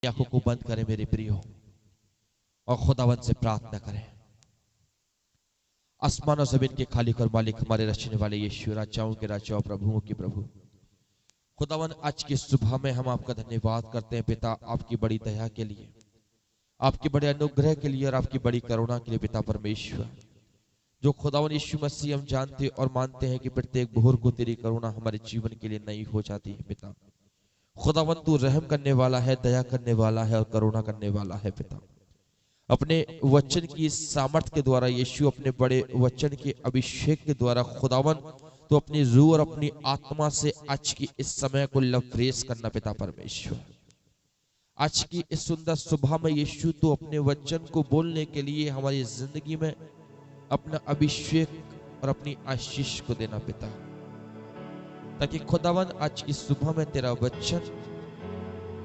आंखों को बंद करें मेरे प्रियो और खुदावन से प्रार्थना करें। आसमान और जमीन के खालिक और मालिक हमारे रचने वाले यीशु, राजाओं के राजा और प्रभुओं के प्रभु, खुदावन आज की सुबह में हम आपका धन्यवाद करते हैं पिता, आपकी बड़ी दया के लिए, आपके बड़े अनुग्रह के लिए और आपकी बड़ी करुणा के लिए पिता परमेश्वर। जो खुदावन यीशु मसीह हम जानते और मानते हैं कि प्रत्येक भोर को तेरी करुणा हमारे जीवन के लिए नई हो जाती है पिता। खुदावन तू रहम करने वाला है, दया करने वाला है और करुणा करने वाला है पिता। अपने वचन की सामर्थ के द्वारा यीशु, अपने बड़े वचन के अभिषेक के द्वारा खुदावन तो अपनी रूह और अपनी आत्मा से आज की इस समय को लवरेज करना पिता परमेश्वर। आज की इस सुंदर सुबह में यीशु तो अपने वचन को बोलने के लिए हमारी जिंदगी में अपना अभिषेक और अपनी आशीष को देना पिता, ताकि खुदावन आज की सुबह में तेरा वचन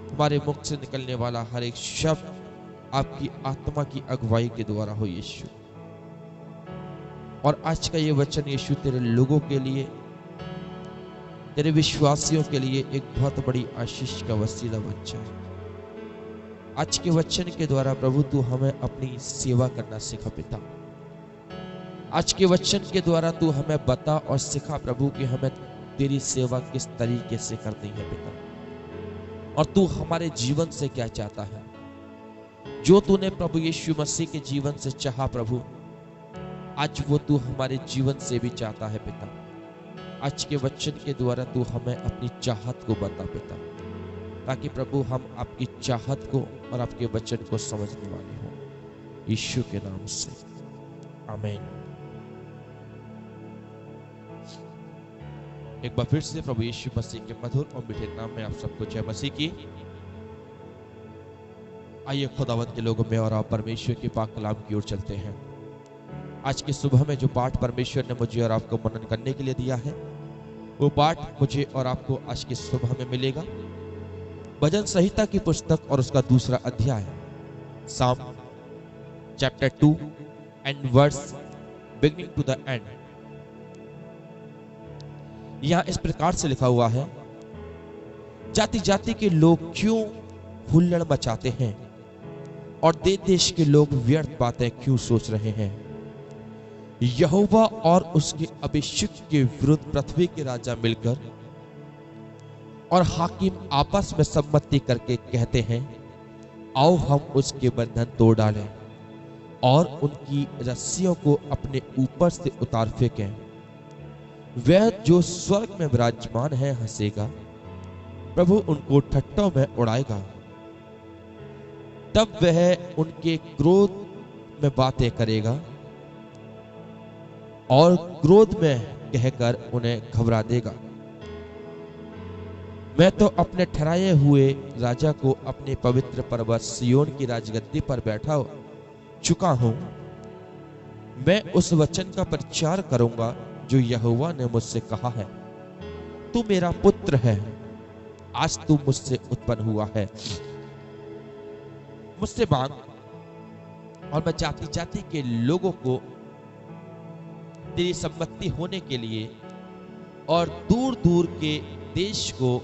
हमारे मुख से निकलने वाला हर एक शब्द आपकी आत्मा की अगुवाई के द्वारा हो यीशु। और आज का ये वचन यीशु तेरे लोगों के लिए, तेरे विश्वासियों के लिए एक बहुत बड़ी आशीष का वसीला बन जाए। आज के वचन के द्वारा प्रभु तू हमें अपनी सेवा करना सिखा पिता। आज के वचन के द्वारा तू हमें बता और सिखा प्रभु कि हमें तेरी सेवा किस तरीके से करनी है पिता, और तू हमारे जीवन से क्या चाहता है। जो तूने प्रभु यीशु मसीह के जीवन से चाहा प्रभु, आज वो तू हमारे जीवन से भी चाहता है पिता। आज के वचन के द्वारा तू हमें अपनी चाहत को बता पिता, ताकि प्रभु हम आपकी चाहत को और आपके वचन को समझने वाले हों, यीशु के नाम से आमीन। एक बार फिर से प्रभु यीशु मसीह के मधुर और मीठे नाम में आप सबको जय मसीह की। आइए खुदावंत के लोगों में और आप परमेश्वर के पाक कलाम की ओर चलते हैं। आज की सुबह में जो पाठ परमेश्वर ने मुझे और आपको मनन करने के लिए दिया है, वो पाठ मुझे और आपको आज की सुबह में मिलेगा भजन संहिता की पुस्तक और उसका दूसरा अध्याय, psalm chapter 2 and verse beginning to the end. यहां इस प्रकार से लिखा हुआ है, जाति जाति के लोग क्यों हुल्लड़ मचाते हैं और देश देश के लोग व्यर्थ बातें क्यों सोच रहे हैं। यहोवा और उसके अभिषिक्त के विरुद्ध पृथ्वी के राजा मिलकर और हाकिम आपस में सम्मति करके कहते हैं, आओ हम उसके बंधन तोड़ डालें और उनकी रस्सियों को अपने ऊपर से उतार फेंकें। वह जो स्वर्ग में विराजमान है हंसेगा, प्रभु उनको ठट्ठों में उड़ाएगा। तब वह उनके क्रोध में बातें करेगा और क्रोध में कहकर उन्हें घबरा देगा। मैं तो अपने ठहराए हुए राजा को अपने पवित्र पर्वत सिय्योन की राजगद्दी पर बैठा चुका हूं। मैं उस वचन का प्रचार करूंगा जो यहोवा ने मुझसे कहा है, तू मेरा पुत्र है, आज तू मुझसे उत्पन्न हुआ है। मुझसे मांग और मैं जाति जाति के लोगों को तेरी सम्मति होने के लिए और दूर दूर के देश को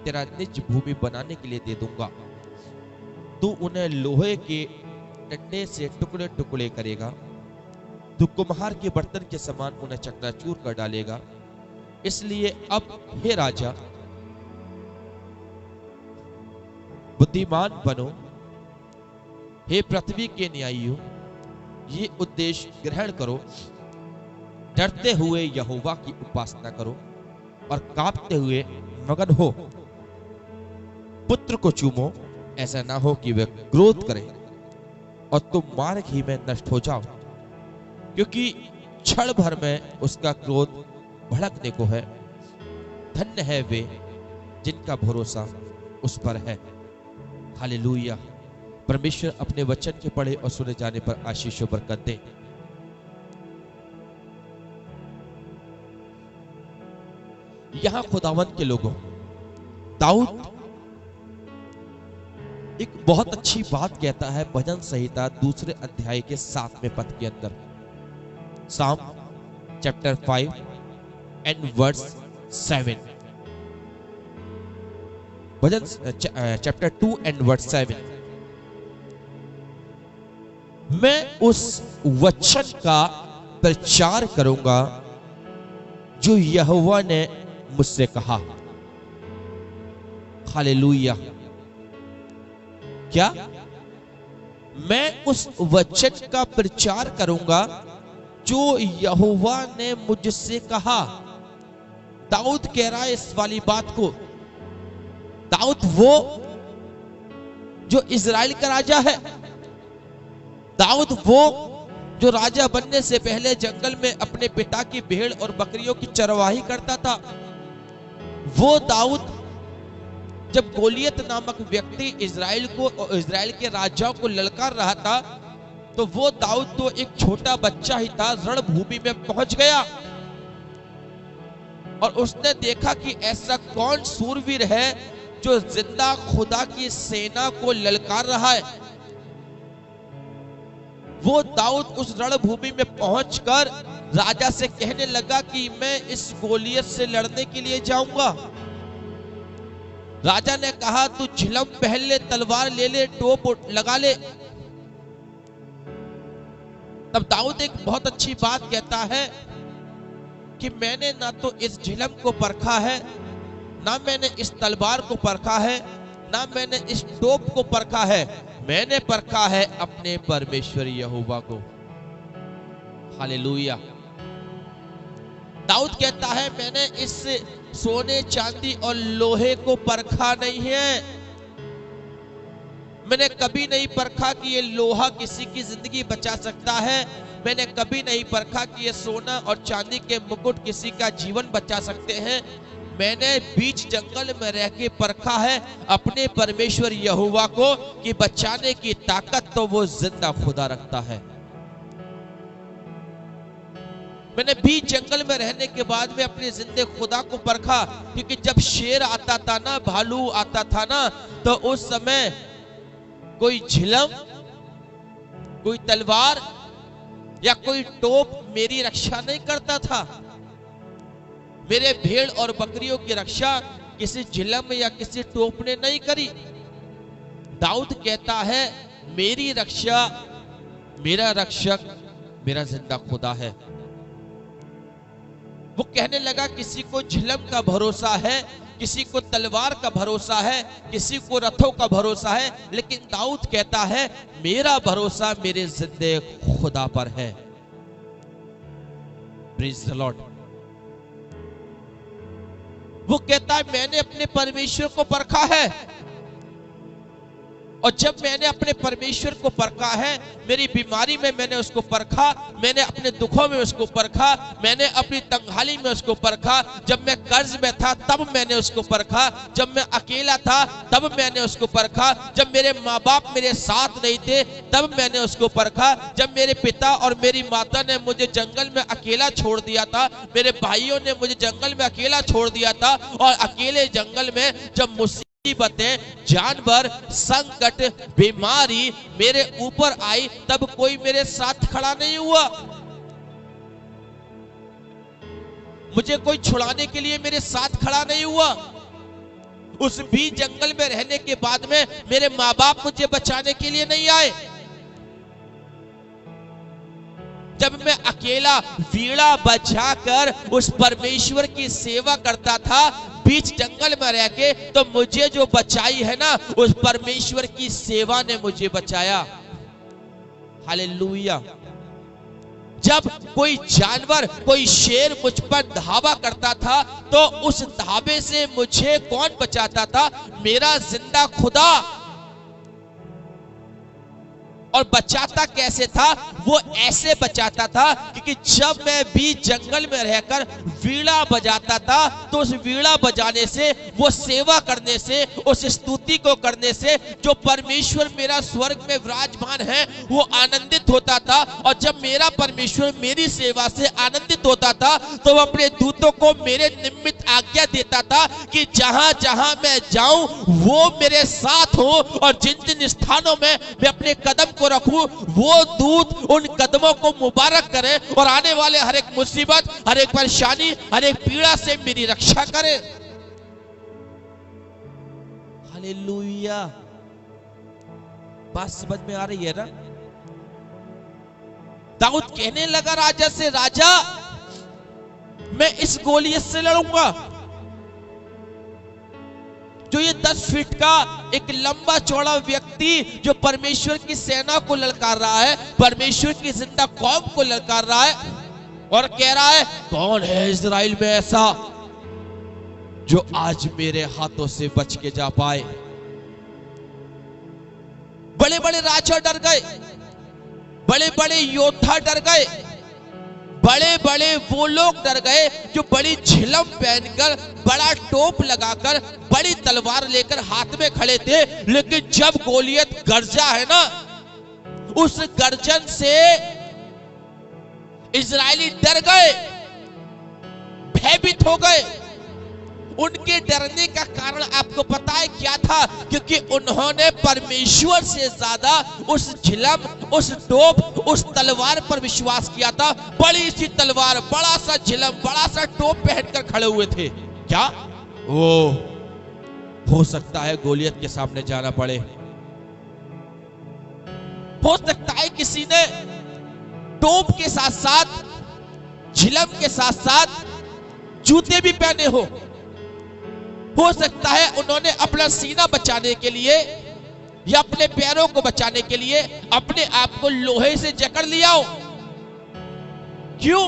तेरा निज भूमि बनाने के लिए दे दूंगा। तू उन्हें लोहे के डंडे से टुकड़े टुकड़े करेगा, तू कुम्हार के बर्तन के समान उन्हें चकनाचूर कर डालेगा। इसलिए अब हे राजा, बुद्धिमान बनो, हे पृथ्वी के न्यायियों, ये उद्देश्य ग्रहण करो। डरते हुए यहोवा की उपासना करो और कांपते हुए मगन हो। पुत्र को चूमो, ऐसा ना हो कि वह क्रोध करे और तुम मार्ग ही में नष्ट हो जाओ, क्योंकि क्षण भर में उसका क्रोध भड़कने को है। धन्य है वे जिनका भरोसा उस पर है। हालेलुया। परमेश्वर अपने वचन के पढ़े और सुने जाने पर आशीषों बरकत दे। यहां खुदावंत के लोगों, दाऊद एक बहुत अच्छी बात कहता है भजन संहिता दूसरे अध्याय के 7वें पद के अंदर, साम चैप्टर 5 एंड वर्स 7। भजन चैप्टर 2 एंड वर्स 7, मैं उस वचन का प्रचार करूंगा जो यहोवा ने मुझसे कहा। हालेलुया। क्या? मैं उस वचन का प्रचार करूंगा जो यहोवा ने मुझसे कहा। दाऊद कह रहा है इस वाली बात को। दाऊद वो जो इजराइल का राजा है, दाऊद वो जो राजा बनने से पहले जंगल में अपने पिता की भेड़ और बकरियों की चरवाही करता था, वो दाऊद जब गोलियत नामक व्यक्ति इजराइल के राजाओं को ललकार रहा था, तो वो दाऊद तो एक छोटा बच्चा ही था, रणभूमि में पहुंच गया और उसने देखा कि ऐसा कौन सूरवीर है जो जिंदा खुदा की सेना को ललकार रहा है। वो दाऊद उस रणभूमि में पहुंचकर राजा से कहने लगा कि मैं इस गोलियत से लड़ने के लिए जाऊंगा। राजा ने कहा तू झिलम पहन ले, तलवार ले ले, टोप लगा ले। तब दाऊद एक बहुत अच्छी बात कहता है कि मैंने ना तो इस झिलम को परखा है, ना मैंने इस तलवार को परखा है, ना मैंने इस टोप को परखा है, मैंने परखा है अपने परमेश्वर यहोवा को। हालेलुया। दाऊद कहता है मैंने इस सोने चांदी और लोहे को परखा नहीं है। मैंने कभी नहीं परखा कि ये लोहा किसी की जिंदगी बचा सकता है। मैंने कभी नहीं परखा कि ये सोना और चांदी के मुकुट किसी का जीवन बचा सकते हैं। मैंने बीच जंगल में रह के परखा है अपने परमेश्वर यहोवा को कि बचाने की ताकत तो वो जिंदा खुदा रखता है। मैंने बीच जंगल में रहने के बाद में अपने जिंदे खुदा को परखा, क्योंकि जब शेर आता था ना, भालू आता था ना, तो उस समय कोई झिलम, कोई तलवार या कोई टोप मेरी रक्षा नहीं करता था। मेरे भेड़ और बकरियों की रक्षा किसी झिलम या किसी टोप ने नहीं करी। दाऊद कहता है मेरी रक्षा, मेरा रक्षक, मेरा जिंदा खुदा है। वो कहने लगा किसी को झिलम का भरोसा है, किसी को तलवार का भरोसा है, किसी को रथों का भरोसा है, लेकिन दाऊद कहता है मेरा भरोसा मेरे जिंदे खुदा पर है। Praise the Lord. वो कहता है मैंने अपने परमेश्वर को परखा है, और जब मैंने अपने परमेश्वर को परखा है, मेरी बीमारी में मैंने उसको परखा, मैंने अपने दुखों में उसको परखा, मैंने अपनी तंगहाली में उसको परखा, जब मैं कर्ज में था तब मैंने उसको परखा, जब मैं अकेला था तब मैंने उसको परखा, जब मेरे माँ बाप मेरे साथ नहीं थे तब मैंने उसको परखा, जब मेरे पिता और मेरी माता ने मुझे जंगल में अकेला छोड़ दिया था, मेरे भाइयों ने मुझे जंगल में अकेला छोड़ दिया था, और अकेले जंगल में जब मुसीबतें, जानवर, संकट, बीमारी मेरे ऊपर आई, तब कोई मेरे साथ खड़ा नहीं हुआ। मुझे कोई छुड़ाने के लिए मेरे साथ खड़ा नहीं हुआ। उस भी जंगल में रहने के बाद में मेरे माँ बाप मुझे बचाने के लिए नहीं आए। जब मैं अकेला वीणा बजाकर उस परमेश्वर की सेवा करता था बीच जंगल में रह के, तो मुझे जो बचाई है ना, उस परमेश्वर की सेवा ने मुझे बचाया। हालेलुया। जब कोई जानवर, कोई शेर मुझ पर धावा करता था, तो उस धावे से मुझे कौन बचाता था? मेरा जिंदा खुदा। और बचाता कैसे था? वो ऐसे बचाता था क्योंकि जब मैं भी जंगल में रहकर वीणा बजाता था, तो उस वीणा बजाने से, वो सेवा करने से, उस स्तुति को करने से जो परमेश्वर मेरा स्वर्ग में विराजमान है वो आनंदित होता था। और जब मेरा परमेश्वर मेरी सेवा से आनंदित होता था, तो वो अपने दूतों को मेरे निमित्त आज्ञा देता था कि जहां जहां मैं जाऊं वो मेरे साथ हो, और जिन जिन स्थानों में मैं अपने कदम को रखूं वो दूत उन कदमों को मुबारक करें, और आने वाले हर एक मुसीबत, हर एक परेशानी, हर एक पीड़ा से मेरी रक्षा करें। हालेलुया। बात समझ में आ रही है ना? दाऊद कहने लगा राजा से, राजा मैं इस गोलियत से लड़ूंगा जो ये 10 फीट का एक लंबा चौड़ा व्यक्ति जो परमेश्वर की सेना को ललकार रहा है, परमेश्वर की जिंदा कौम को ललकार रहा है, और कह रहा है कौन है इजराइल में ऐसा जो आज मेरे हाथों से बच के जा पाए। बड़े बड़े राजा डर गए, बड़े बड़े योद्धा डर गए, बड़े बड़े वो लोग डर गए जो बड़ी झिलम पहनकर, बड़ा टोप लगाकर, बड़ी तलवार लेकर हाथ में खड़े थे। लेकिन जब गोलियत गरजा है ना, उस गर्जन से इजरायली डर गए, भयभीत हो गए। उनके डरने का कारण आपको पता है क्या था? क्योंकि उन्होंने परमेश्वर से ज्यादा उस झिलम, उस टोप, उस तलवार पर विश्वास किया था। बड़ी सी तलवार, बड़ा सा झिलम, बड़ा सा टोप पहनकर खड़े हुए थे। क्या वो हो सकता है गोलियत के सामने जाना पड़े? हो सकता है किसी ने टोप के साथ साथ, झिलम के साथ साथ जूते भी पहने हो सकता है उन्होंने अपना सीना बचाने के लिए या अपने पैरों को बचाने के लिए अपने आप को लोहे से जकड़ लिया हो। क्यों?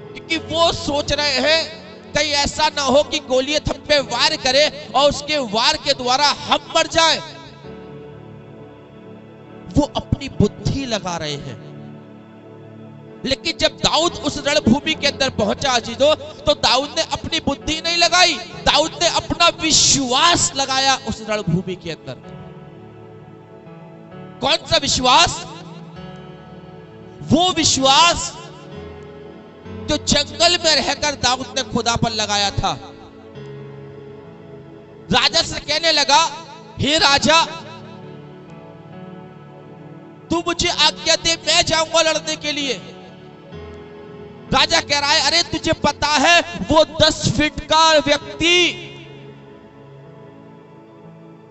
क्योंकि वो सोच रहे हैं कहीं ऐसा ना हो कि गोलियत हम पे वार करे और उसके वार के द्वारा हम मर जाएं। वो अपनी बुद्धि लगा रहे हैं। लेकिन जब दाऊद उस रणभूमि के अंदर पहुंचा अजीजों, तो दाऊद ने अपनी बुद्धि नहीं लगाई, दाऊद ने अपना विश्वास लगाया उस रणभूमि के अंदर। कौन सा विश्वास? वो विश्वास जो जंगल में रहकर दाऊद ने खुदा पर लगाया था। राजा से कहने लगा, हे राजा तू मुझे आज्ञा दे, मैं जाऊंगा लड़ने के लिए। राजा कह रहा है, अरे तुझे पता है वो 10 फीट का व्यक्ति,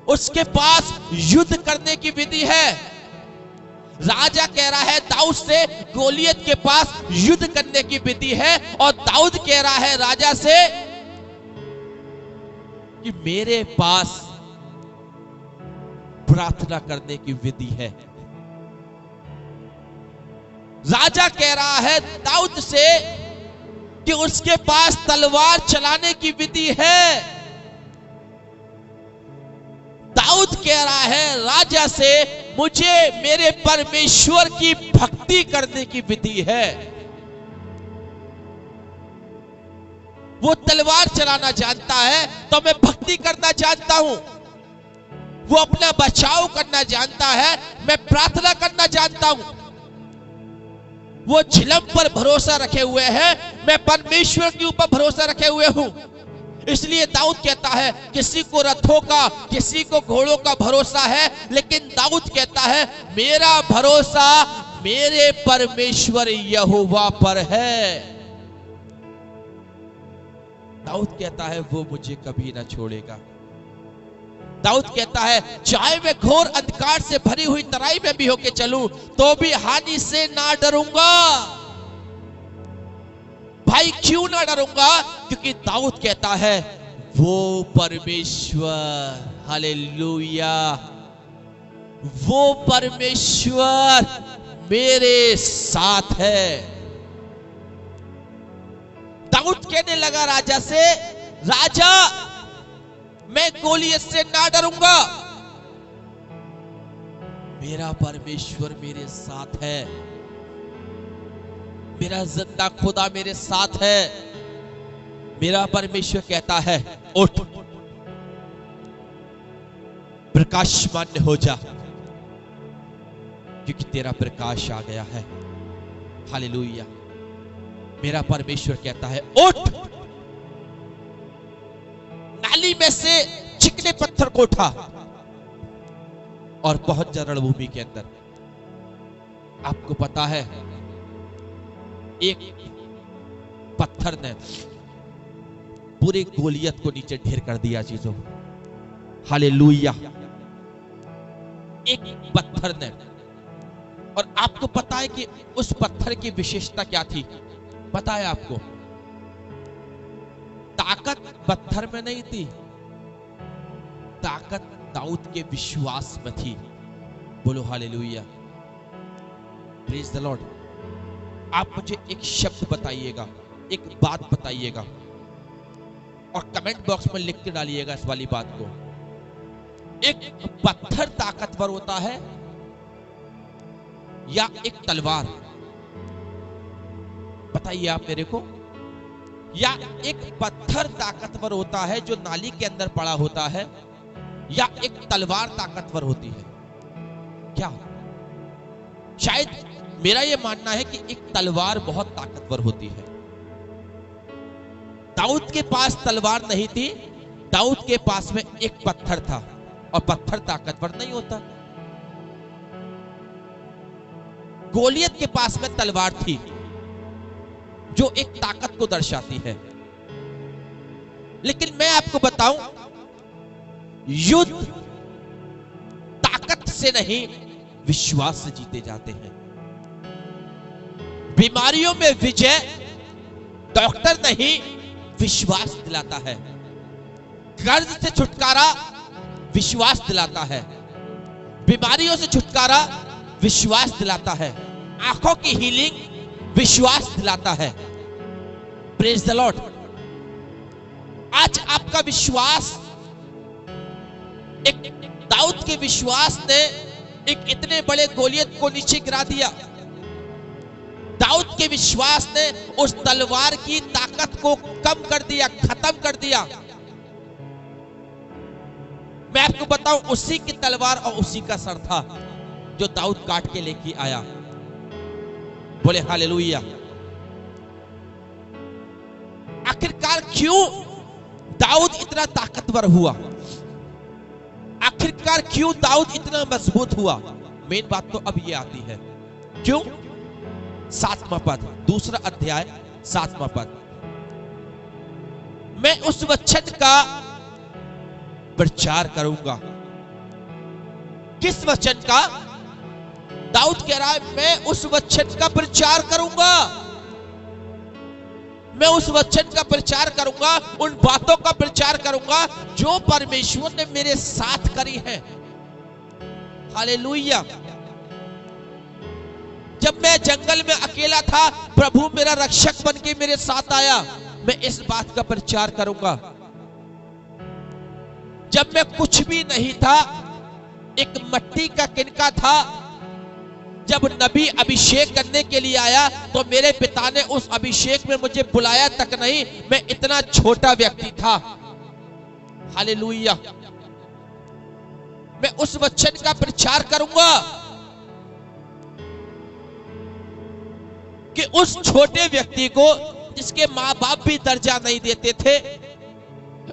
उसके पास युद्ध करने की विधि है। राजा कह रहा है दाऊद से, गोलियत के पास युद्ध करने की विधि है, और दाऊद कह रहा है राजा से कि मेरे पास प्रार्थना करने की विधि है। राजा कह रहा है दाऊद से कि उसके पास तलवार चलाने की विधि है। दाऊद कह रहा है राजा से, मुझे मेरे परमेश्वर की भक्ति करने की विधि है। वो तलवार चलाना जानता है तो मैं भक्ति करना जानता हूं। वो अपना बचाव करना जानता है, मैं प्रार्थना करना जानता हूं। वो झिलम पर भरोसा रखे हुए हैं, मैं परमेश्वर के ऊपर भरोसा रखे हुए हूं। इसलिए दाऊद कहता है, किसी को रथों का, किसी को घोड़ों का भरोसा है, लेकिन दाऊद कहता है मेरा भरोसा मेरे परमेश्वर यहोवा पर है। दाऊद कहता है वो मुझे कभी ना छोड़ेगा। दाऊद कहता है चाहे मैं घोर अंधकार से भरी हुई तराई में भी होके चलूं तो भी हानि से ना डरूंगा। भाई क्यों ना डरूंगा? क्योंकि दाऊद कहता है वो परमेश्वर, हालेलुया, वो परमेश्वर मेरे साथ है। दाऊद कहने लगा राजा से, राजा मैं गोलियत से ना डरूंगा, मेरा परमेश्वर मेरे साथ है, मेरा जिंदा खुदा मेरे साथ है। मेरा परमेश्वर कहता है उठ, प्रकाशमान हो जा, क्योंकि तेरा प्रकाश आ गया है। हालेलुया। मेरा परमेश्वर कहता है उठ, नाली में से चिकने पत्थर को उठा और पहुंच जा रणभूमि के अंदर। आपको पता है एक पत्थर ने पूरे गोलियत को नीचे ढेर कर दिया चीजों। हालेलुया। एक पत्थर ने, और आपको पता है कि उस पत्थर की विशेषता क्या थी? पता है आपको? ताकत पत्थर में नहीं थी, ताकत दाऊद के विश्वास में थी। बोलो हालेलुया, प्रेज द लॉर्ड। आप मुझे एक शब्द बताइएगा, एक बात बताइएगा, और कमेंट बॉक्स में लिख के डालिएगा इस वाली बात को। एक पत्थर ताकतवर होता है या एक तलवार? बताइए आप मेरे को। या एक पत्थर ताकतवर होता है जो नाली के अंदर पड़ा होता है, या एक तलवार ताकतवर होती है? क्या? शायद मेरा यह मानना है कि एक तलवार बहुत ताकतवर होती है। दाऊद के पास तलवार नहीं थी, दाऊद के पास में एक पत्थर था, और पत्थर ताकतवर नहीं होता। गोलियत के पास में तलवार थी जो एक ताकत को दर्शाती है। लेकिन मैं आपको बताऊं, युद्ध ताकत से नहीं, विश्वास से जीते जाते हैं। बीमारियों में विजय डॉक्टर नहीं, विश्वास दिलाता है। कर्ज से छुटकारा विश्वास दिलाता है। बीमारियों से छुटकारा विश्वास दिलाता है। आंखों की हीलिंग विश्वास दिलाता है। Praise the Lord. आज आपका विश्वास, एक दाऊद के विश्वास ने एक इतने बड़े गोलियत को नीचे गिरा दिया। दाऊद के विश्वास ने उस तलवार की ताकत को कम कर दिया, खत्म कर दिया। मैं आपको बताऊं, उसी की तलवार और उसी का सर था जो दाऊद काट के लेके आया। बोले हालेलुया। आखिरकार क्यों दाऊद इतना ताकतवर हुआ? आखिरकार क्यों दाऊद इतना मजबूत हुआ? मेन बात तो अब ये आती है। क्यों? 7वां पद, 2 अध्याय 7वां पद। मैं उस वचन का प्रचार करूंगा। किस वचन का? दाऊद कह रहा है, मैं उस वचन का प्रचार करूंगा। मैं उस वचन का प्रचार करूंगा, उन बातों का प्रचार करूंगा जो परमेश्वर ने मेरे साथ करी है। हालेलुया। जब मैं जंगल में अकेला था, प्रभु मेरा रक्षक बन के मेरे साथ आया। मैं इस बात का प्रचार करूंगा। जब मैं कुछ भी नहीं था, एक मिट्टी का किनका था, जब नबी अभिषेक करने के लिए आया तो मेरे पिता ने उस अभिषेक में मुझे बुलाया तक नहीं। मैं इतना छोटा व्यक्ति था। हालेलुया। मैं उस वचन का प्रचार करूंगा कि उस छोटे व्यक्ति को, जिसके मां बाप भी दर्जा नहीं देते थे,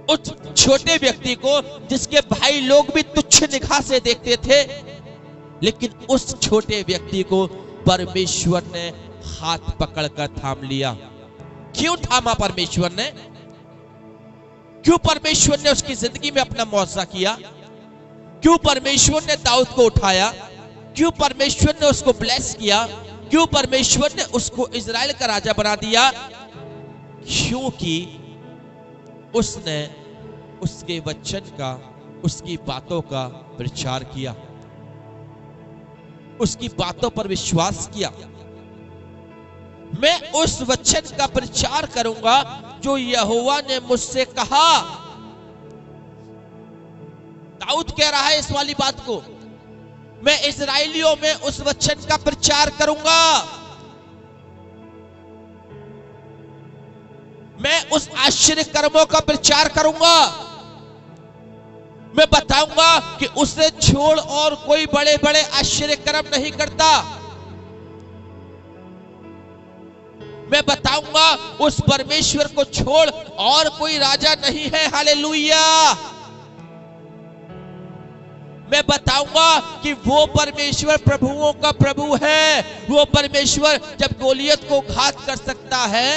उस छोटे व्यक्ति को जिसके भाई लोग भी तुच्छ निगाह से देखते थे, लेकिन उस छोटे व्यक्ति को परमेश्वर ने हाथ पकड़कर थाम लिया। क्यों थामा परमेश्वर ने? क्यों परमेश्वर ने उसकी जिंदगी में अपना मौजा किया? क्यों परमेश्वर ने दाऊद को उठाया? क्यों परमेश्वर ने उसको ब्लेस किया? क्यों परमेश्वर ने उसको इजराइल का राजा बना दिया? क्योंकि उसने उसके वचन का, उसकी बातों का प्रचार किया, उसकी बातों पर विश्वास किया। मैं उस वचन का प्रचार करूंगा जो यहोवा ने मुझसे कहा। दाऊद कह रहा है इस वाली बात को, मैं इस्राएलियों में उस वचन का प्रचार करूंगा। मैं उस आश्चर्य कर्मों का प्रचार करूंगा। मैं बताऊंगा कि उसे छोड़ और कोई बड़े बड़े आश्चर्य कर्म नहीं करता। मैं बताऊंगा उस परमेश्वर को छोड़ और कोई राजा नहीं है। हालेलुया। मैं बताऊंगा कि वो परमेश्वर प्रभुओं का प्रभु है। वो परमेश्वर जब गोलियत को घात कर सकता है,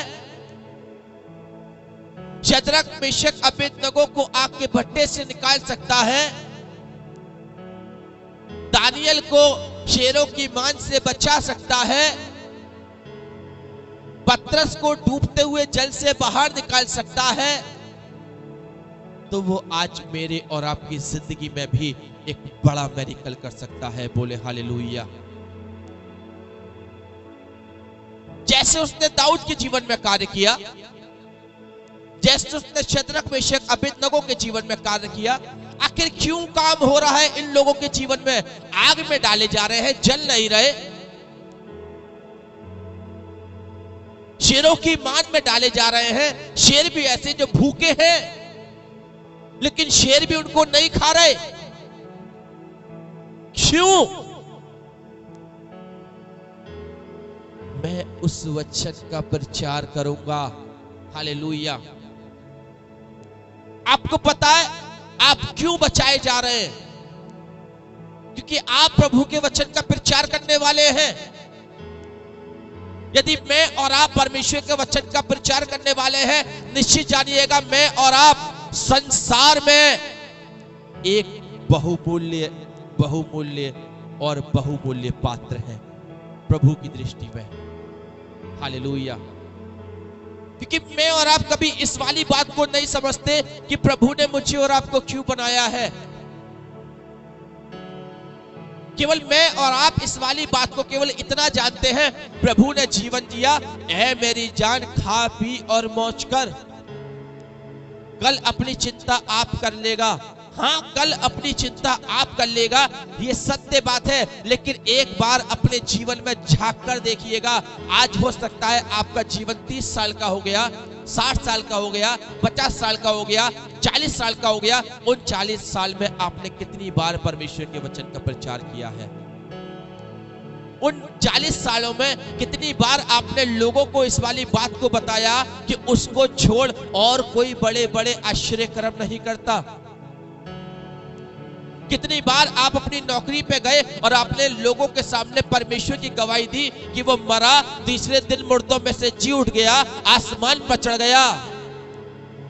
शद्रक मेशक अबेदनगो को आग के भट्टे से निकाल सकता है, दानियल को शेरों की मान से बचा सकता है, पतरस को डूबते हुए जल से बाहर निकाल सकता है, तो वो आज मेरे और आपकी जिंदगी में भी एक बड़ा मेरिकल कर सकता है। बोले हालेलुया। जैसे उसने दाऊद के जीवन में कार्य किया, जैसे उसने शद्रक मेशक अबेदनगो के जीवन में कार्य किया, आखिर क्यों काम हो रहा है इन लोगों के जीवन में? आग में डाले जा रहे हैं, जल नहीं रहे, शेरों की मान में डाले जा रहे हैं। शेर भी ऐसे जो भूखे हैं, लेकिन शेर भी उनको नहीं खा रहे। क्यों? मैं उस वचन का प्रचार करूंगा। हालेलुया। आपको पता है आप क्यों बचाए जा रहे हैं? क्योंकि आप प्रभु के वचन का प्रचार करने वाले हैं। यदि मैं और आप परमेश्वर के वचन का प्रचार करने वाले हैं, निश्चित जानिएगा मैं और आप संसार में एक बहुमूल्य और बहुमूल्य पात्र हैं प्रभु की दृष्टि में। हालेलुया। क्योंकि मैं और आप कभी इस वाली बात को नहीं समझते कि प्रभु ने मुझे और आपको क्यों बनाया है। केवल मैं और आप इस वाली बात को केवल इतना जानते हैं, प्रभु ने जीवन दिया है, मेरी जान खा पी और मौज कर, कल अपनी चिंता आप कर लेगा। हाँ, कल अपनी चिंता आप कर लेगा, ये सत्य बात है। लेकिन एक बार अपने जीवन में झांक कर देखिएगा। आज हो सकता है आपका जीवन 30 साल का हो गया, 60 साल का हो गया, 50 साल का हो गया, 40 साल का हो गया। उन 40 साल में आपने कितनी बार परमेश्वर के वचन का प्रचार किया है? उन 40 सालों में कितनी बार आपने लोगों को इस वाली बात को बताया कि उसको छोड़ और कोई बड़े बड़े आश्चर्य कर्म नहीं करता? कितनी बार आप अपनी नौकरी पे गए और आपने लोगों के सामने परमेश्वर की गवाही दी कि वो मरा, तीसरे दिन मुर्दों में से जी उठ गया, आसमान पर चढ़ गया।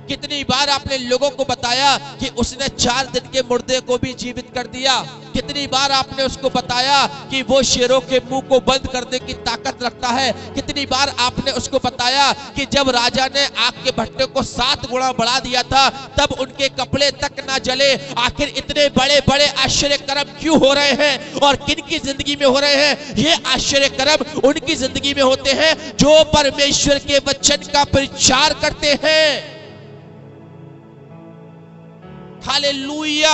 कितनी बार आपने लोगों को बताया कि उसने 4 दिन के मुर्दे को भी जीवित कर दिया। कितनी बार आपने उसको बताया कि वो शेरों के मुंह को बंद करने की ताकत रखता है। कितनी बार आपने उसको बताया कि जब राजा ने आग के भट्टे को 7 गुना बढ़ा दिया था, तब उनके कपड़े तक ना जले। आखिर इतने बड़े बड़े आश्चर्य कर्म क्यों हो रहे हैं और किन की जिंदगी में हो रहे हैं? ये आश्चर्य कर्म उनकी जिंदगी में होते हैं जो परमेश्वर के वचन का प्रचार करते हैं। हालेलुया।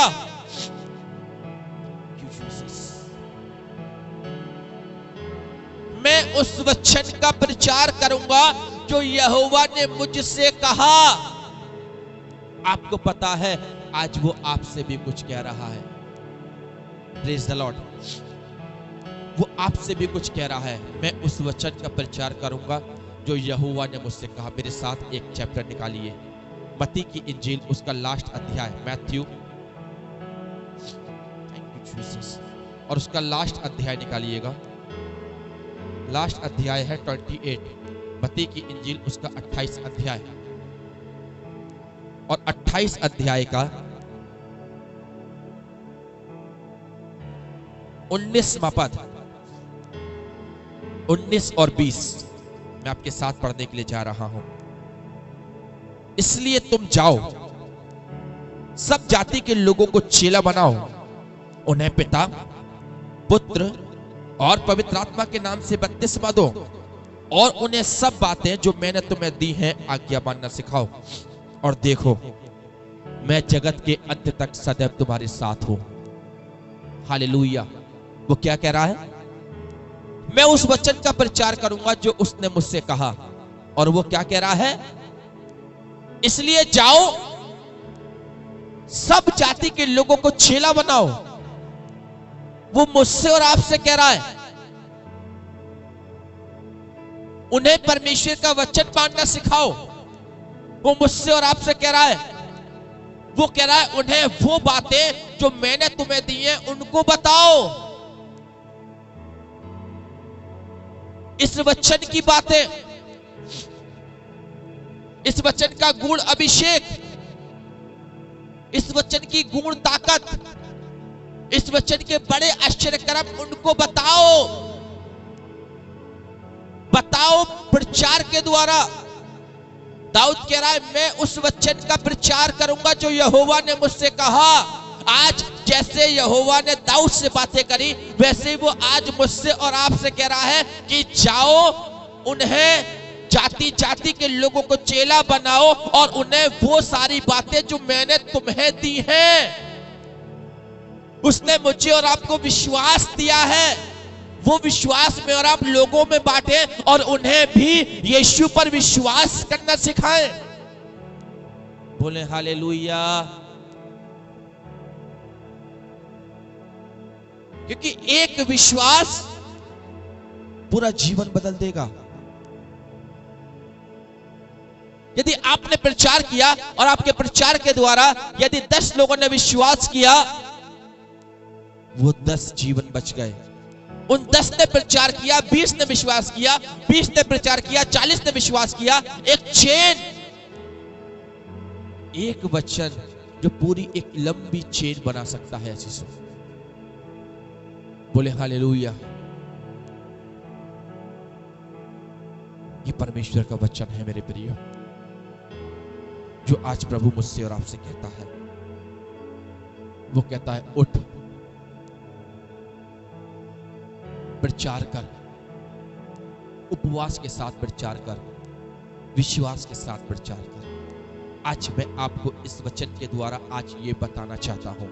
मैं उस वचन का प्रचार करूंगा जो यहोवा ने मुझसे कहा। आपको पता है आज वो आपसे भी कुछ कह रहा है। Praise the Lord. वो आपसे भी कुछ कह रहा है। मैं उस वचन का प्रचार करूंगा जो यहोवा ने मुझसे कहा। मेरे साथ एक चैप्टर निकालिए, मत्ती की इंजील, उसका लास्ट अध्याय, मैथ्यू, और उसका लास्ट अध्याय निकालिएगा। लास्ट अध्याय है 28, मत्ती की इंजील, उसका 28 अध्याय, और 28 अध्याय का 19वां पद, 19 और 20 मैं आपके साथ पढ़ने के लिए जा रहा हूं। इसलिए तुम जाओ, सब जाति के लोगों को चेला बनाओ, उन्हें पिता, पुत्र और पवित्र आत्मा के नाम से बपतिस्मा दो, और उन्हें सब बातें जो मैंने तुम्हें दी हैं आज्ञा मानना सिखाओ। और देखो, मैं जगत के अंत तक सदैव तुम्हारे साथ हूं। हालेलुया। वो क्या कह रहा है? मैं उस वचन का प्रचार करूंगा जो उसने मुझसे कहा। और वो क्या कह रहा है? इसलिए जाओ, सब जाति के लोगों को चेला बनाओ। वो मुझसे और आपसे कह रहा है। उन्हें परमेश्वर का वचन मानना सिखाओ। वो मुझसे और आपसे कह रहा है। वो कह रहा है उन्हें वो बातें जो मैंने तुम्हें दी हैं उनको बताओ। इस वचन की बातें इस वचन का गुण अभिषेक, इस वचन की गुण ताकत, इस वचन के बड़े आश्चर्य कर्म उनको बताओ, बताओ प्रचार के द्वारा। दाऊद कह रहा है मैं उस वचन का प्रचार करूंगा जो यहोवा ने मुझसे कहा। आज जैसे यहोवा ने दाऊद से बातें करी, वैसे ही वो आज मुझसे और आपसे कह रहा है कि जाओ, उन्हें जाति जाति के लोगों को चेला बनाओ और उन्हें वो सारी बातें जो मैंने तुम्हें दी हैं, उसने मुझे और आपको विश्वास दिया है, वो विश्वास में और आप लोगों में बांटे और उन्हें भी यीशु पर विश्वास करना सिखाएं। बोले हालेलुया। क्योंकि एक विश्वास पूरा जीवन बदल देगा। यदि आपने प्रचार किया और आपके प्रचार के द्वारा यदि 10 लोगों ने विश्वास किया, वो 10 जीवन बच गए। उन 10 ने प्रचार किया, 20 ने विश्वास किया, 20 ने प्रचार किया, 40 ने विश्वास किया। एक चेन, एक वचन जो पूरी एक लंबी चेन बना सकता है। ऐसी सोच। बोले हालेलुया। ये परमेश्वर का वचन है मेरे प्रिय, जो आज प्रभु मुझसे और आपसे कहता है। वो कहता है उठ, प्रचार कर, उपवास के साथ प्रचार कर, विश्वास के साथ प्रचार कर। आज मैं आपको इस वचन के द्वारा आज ये बताना चाहता हूं,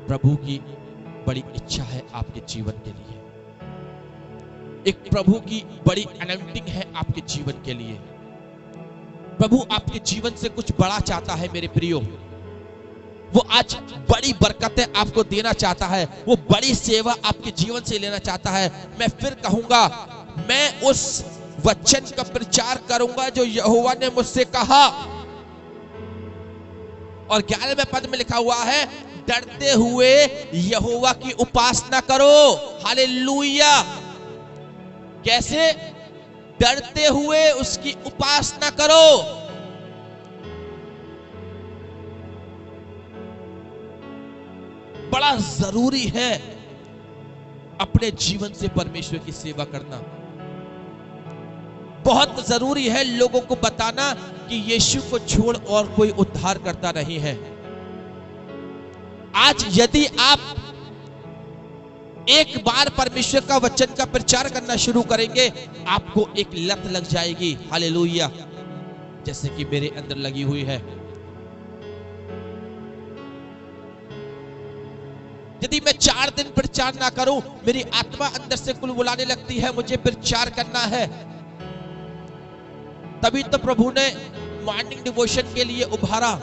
प्रभु की बड़ी इच्छा है आपके जीवन के लिए। एक प्रभु की बड़ी अनॉइंटिंग है आपके जीवन के लिए। प्रभु आपके जीवन से कुछ बड़ा चाहता है मेरे प्रियो। वो आज बड़ी बरकतें आपको देना चाहता है, वो बड़ी सेवा आपके जीवन से लेना चाहता है। मैं फिर कहूंगा, मैं उस वचन का प्रचार करूंगा जो यहोवा ने मुझसे कहा। और 11वें पद में लिखा हुआ है, डरते हुए यहोवा की उपासना करो। हालेलुया। कैसे? डरते हुए उसकी उपासना करो। बड़ा जरूरी है अपने जीवन से परमेश्वर की सेवा करना। बहुत जरूरी है लोगों को बताना कि यीशु को छोड़ और कोई उद्धार करता नहीं है। आज यदि आप एक बार परमेश्वर का वचन का प्रचार करना शुरू करेंगे, आपको एक लत लग जाएगी। हालेलुया। जैसे कि मेरे अंदर लगी हुई है। यदि मैं 4 दिन प्रचार ना करूं, मेरी आत्मा अंदर से कुलबुलाने लगती है, मुझे प्रचार करना है। तभी तो प्रभु ने मॉर्निंग डिवोशन के लिए उभारा,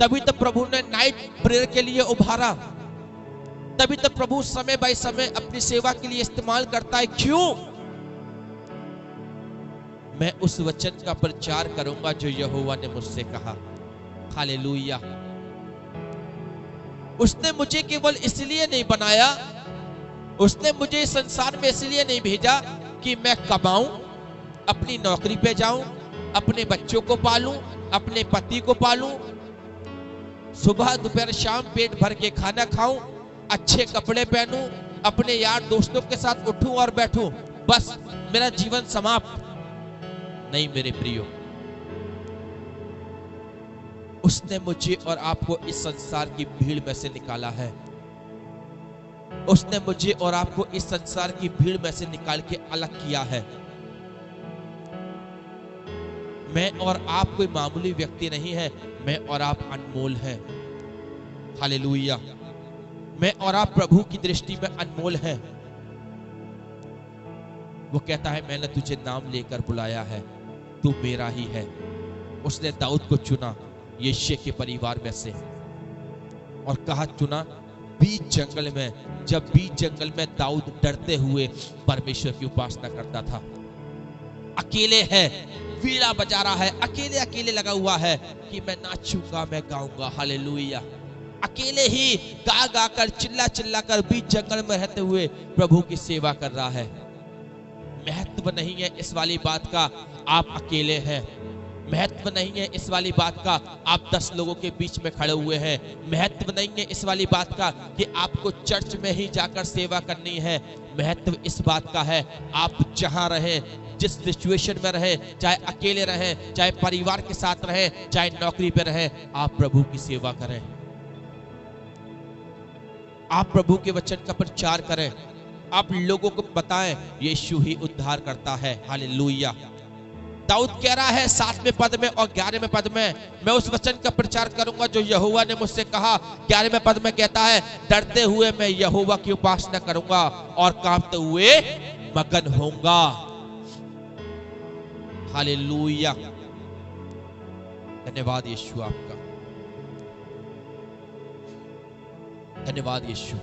तभी तो प्रभु ने नाइट प्रेयर के लिए उभारा, तभी तो प्रभु समय बाय समय अपनी सेवा के लिए इस्तेमाल करता है। क्यों? मैं उस वचन का प्रचार करूंगा जो यहोवा ने मुझसे कहा। हालेलुया। उसने मुझे केवल इसलिए नहीं बनाया, उसने मुझे इस संसार में इसलिए नहीं भेजा कि मैं कमाऊं, अपनी नौकरी पे जाऊं, अपने बच्चों को पालूं, अपने पति को पालूं, सुबह दोपहर शाम पेट भर के खाना खाऊं, अच्छे कपड़े पहनूं, अपने यार दोस्तों के साथ उठूं और बैठूं, बस मेरा जीवन समाप्त। नहीं मेरे प्रियो, उसने मुझे और आपको इस संसार की भीड़ में से निकाला है। उसने मुझे और आपको इस संसार की भीड़ में से निकाल के अलग किया है। मैं और आप कोई मामूली व्यक्ति नहीं है, मैं और आप अनमोल हैं। हालेलुया। मैं और आप प्रभु की दृष्टि में अनमोल हैं। वो कहता है मैंने तुझे नाम लेकर बुलाया है, तू मेरा ही है। उसने दाऊद को चुना यिशै के परिवार में से, और कहा चुना बीच जंगल में। जब बीच जंगल में दाऊद डरते हुए परमेश्वर की उपासना करता था, अकेले है, वीणा बजा रहा है, अकेले अकेले लगा हुआ है कि मैं नाचूंगा, मैं गाऊंगा। हालेलुया। अकेले ही गा गा कर, चिल्ला चिल्ला कर बीच जंगल में रहते हुए प्रभु की सेवा कर रहा है। महत्व नहीं है इस वाली बात का आप अकेले हैं, महत्व नहीं है इस वाली बात का आप 10 लोगों के बीच में खड़े हुए हैं, महत्व नहीं है इस वाली बात का कि आपको चर्च में ही जाकर सेवा करनी है। महत्व इस बात का है आप जहां रहे, जिस सिचुएशन में रहे, चाहे अकेले रहे, चाहे परिवार के साथ रहे, चाहे नौकरी पे रहे, आप प्रभु की सेवा करें, आप प्रभु के वचन का प्रचार करें, आप लोगों को बताएं यीशु ही उद्धार करता है। हालेलुया। दाऊद कह रहा है 7वें पद में और 11वें पद में, मैं उस वचन का प्रचार करूंगा जो यहोवा ने मुझसे कहा। 11वें पद में कहता है, डरते हुए मैं यहोवा की उपासना करूंगा और कांपते हुए मगन होऊंगा। हालेलुया। धन्यवाद यीशु आपका, धन्यवाद यीशु।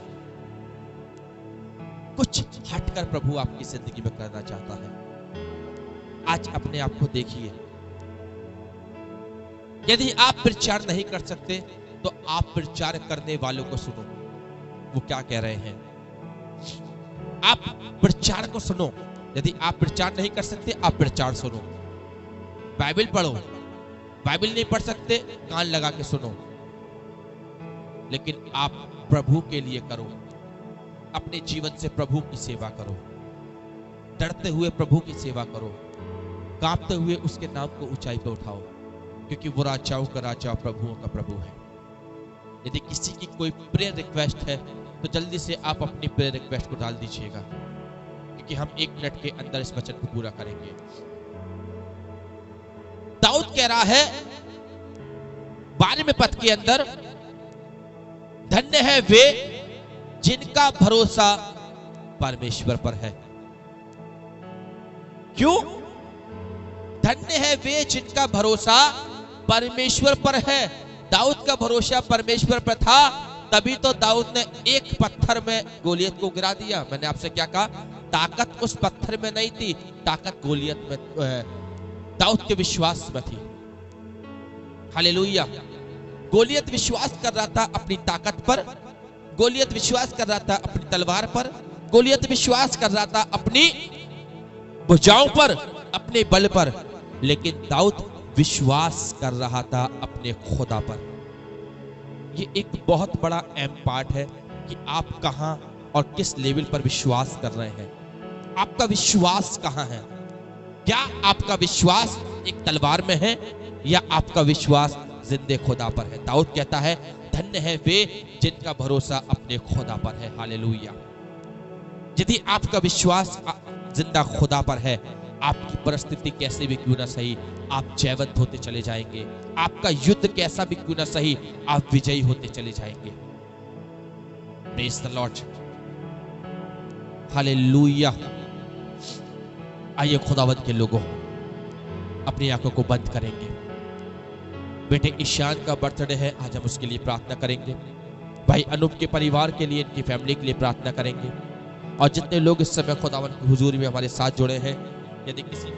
कुछ हटकर प्रभु आपकी जिंदगी में करना चाहता है। आज अपने आप को देखिए, यदि आप प्रचार नहीं कर सकते तो आप प्रचार करने वालों को सुनो, वो क्या कह रहे हैं। आप प्रचार को सुनो, यदि आप प्रचार नहीं कर सकते आप प्रचार सुनो। बाइबल पढ़ो, बाइबल नहीं पढ़ सकते कान लगा के सुनो, लेकिन आप प्रभु के लिए करो, अपने जीवन से प्रभु की सेवा करो, डरते हुए प्रभु की सेवा करो, कांपते हुए उसके नाम को ऊंचाई पे उठाओ, क्योंकि वो राजाओं का राजा प्रभुओं का प्रभु है। यदि किसी की कोई प्रेयर रिक्वेस्ट है तो जल्दी से आप अपनी प्रेयर रिक्वेस्ट को डाल दीजिएगा, क्योंकि हम 1 मिनट के अंदर इस वचन को पूरा करेंगे। दाऊद कह रहा है 12वें पद के अंदर, धन्य है वे जिनका भरोसा परमेश्वर पर है। क्यों? धन्य है वे जिनका भरोसा परमेश्वर पर है। दाऊद का भरोसा परमेश्वर पर था, तभी तो दाऊद ने एक पत्थर में गोलियत को गिरा दिया। मैंने आपसे क्या कहा, ताकत उस पत्थर में नहीं थी, ताकत गोलियत में, दाऊद के विश्वास में थी। हालेलुया। गोलियत विश्वास कर रहा था अपनी ताकत पर, गोलियत विश्वास कर रहा था अपनी तलवार पर, गोलियत विश्वास कर रहा था अपनी भुजाओं पर, अपने बल पर, लेकिन दाऊद विश्वास कर रहा था अपने खुदा पर। ये एक बहुत बड़ा अहम पार्ट है कि आप कहां और किस लेवल पर विश्वास कर रहे हैं। आपका विश्वास कहां है? क्या आपका विश्वास एक तलवार में है या आपका विश्वास जिंदे खुदा पर है? दाऊद कहता है धन्य है वे जिनका भरोसा अपने खुदा पर है। हालेलुया। यदि आपका विश्वास जिंदा खुदा पर है, आपकी परिस्थिति कैसे भी क्यों ना सही, आप जयवंत होते चले जाएंगे। आपका युद्ध कैसा भी क्यों ना सही, आप विजयी होते चले जाएंगे। Praise the Lord. हालेलुया। आइए खुदावंद के लोगों, अपनी आंखों को बंद करेंगे। बेटे ईशान का बर्थडे है, आज हम उसके लिए प्रार्थना करेंगे। भाई अनूप के परिवार के लिए, इनकी फैमिली के लिए प्रार्थना करेंगे। और जितने लोग इस समय खुदावंद की हुजूरी में हमारे साथ जुड़े हैं, यदि किसी